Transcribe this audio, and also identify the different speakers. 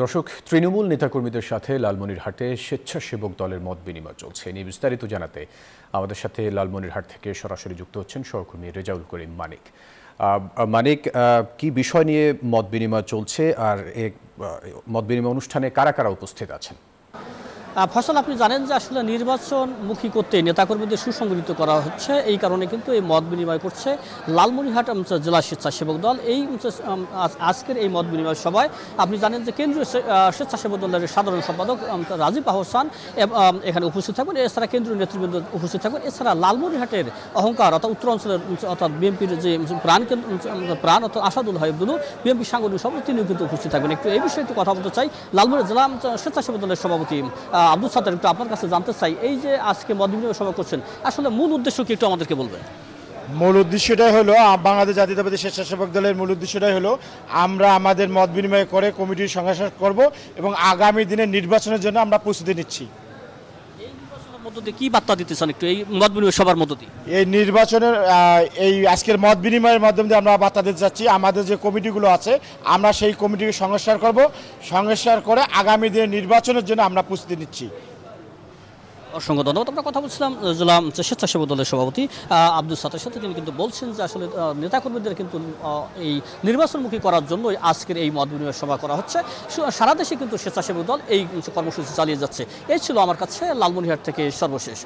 Speaker 1: দর্শক, তৃণমূল নেতাকর্মীদের সাথে লালমনিরহাটে স্বেচ্ছাসেবক দলের মত বিনিময় চলছে। এ নিয়ে বিস্তারিত জানাতে আমাদের সাথে লালমনিরহাট থেকে সরাসরি যুক্ত হচ্ছেন সহকর্মী রেজাউল করিম মানিক। মানিক, কি বিষয় নিয়ে মত বিনিময় চলছে আর এই মত বিনিময় অনুষ্ঠানে কারা কারা উপস্থিত আছেন?
Speaker 2: ফসল, আপনি জানেন যে আসলে নির্বাচনমুখী করতে নেতাকর্মীদের সুসংগঠিত করা হচ্ছে। এই কারণে কিন্তু এই মত বিনিময় করছে লালমনিরহাট জেলা স্বেচ্ছাসেবক দল। এই আজকের এই মত বিনিময় সভায় আপনি জানেন যে কেন্দ্রীয় স্বেচ্ছাসেবক দলের সাধারণ সম্পাদক রাজীব আহসান এখানে উপস্থিত থাকবেন। এছাড়া কেন্দ্রীয় নেতৃবৃন্দ উপস্থিত থাকবেন। এছাড়া লালমনিরহাটের অহংকার অর্থাৎ উত্তর অঞ্চলের অর্থাৎ বিএনপির যে প্রাণ অর্থাৎ আসাদুল হাইবুল বিএনপি সাংগঠনিক সভাপতি, তিনিও কিন্তু উপস্থিত থাকবেন। এই বিষয়ে একটু কথা বলতে চাই। লালমনিরহাট জেলা স্বেচ্ছাসেবক দলের সভাপতি আব্দুল সাত্তার, একটু আপনার কাছে জানতে চাই, এই যে আজকে মত বিনিময় সভা করছেন, আসলে মূল উদ্দেশ্য কি একটু আমাদেরকে বলবেন?
Speaker 3: মূল উদ্দেশ্যটাই হলো বাংলাদেশ জাতীয়তাবাদী স্বেচ্ছাসেবক দলের মূল উদ্দেশ্যটাই হলো আমরা আমাদের মত বিনিময় করে কমিটির সংস্কার করব এবং আগামী দিনে নির্বাচনের জন্য আমরা প্রস্তুতি নিচ্ছি।
Speaker 2: এই নির্বাচনের মধ্য দিয়ে কি বার্তা দিতে চান একটু এই মত বিনিময় সভার মধ্য দিয়ে?
Speaker 3: এই নির্বাচনের এই আজকের মত বিনিময়ের মাধ্যমে আমরা বার্তা দিতে চাচ্ছি আমাদের যে কমিটিগুলো আছে আমরা সেই কমিটিকে সংস্কার করব, সংস্কার করে আগামী দিনে নির্বাচনের জন্য আমরা প্রস্তুতি নিচ্ছি।
Speaker 2: অসংখ্য ধন্যবাদ। আমরা কথা বলছিলাম জেলা স্বেচ্ছাসেবক দলের সভাপতি আব্দুল সাত্তার সাথে। তিনি কিন্তু বলছেন যে আসলে নেতাকর্মীদের কিন্তু এই নির্বাচনমুখী করার জন্য আজকের এই মত বিনিময় সভা করা হচ্ছে। সারা দেশে কিন্তু স্বেচ্ছাসেবক দল এই কর্মসূচি চালিয়ে যাচ্ছে। এই ছিল আমার কাছে লালমনিরহাট থেকে সর্বশেষ।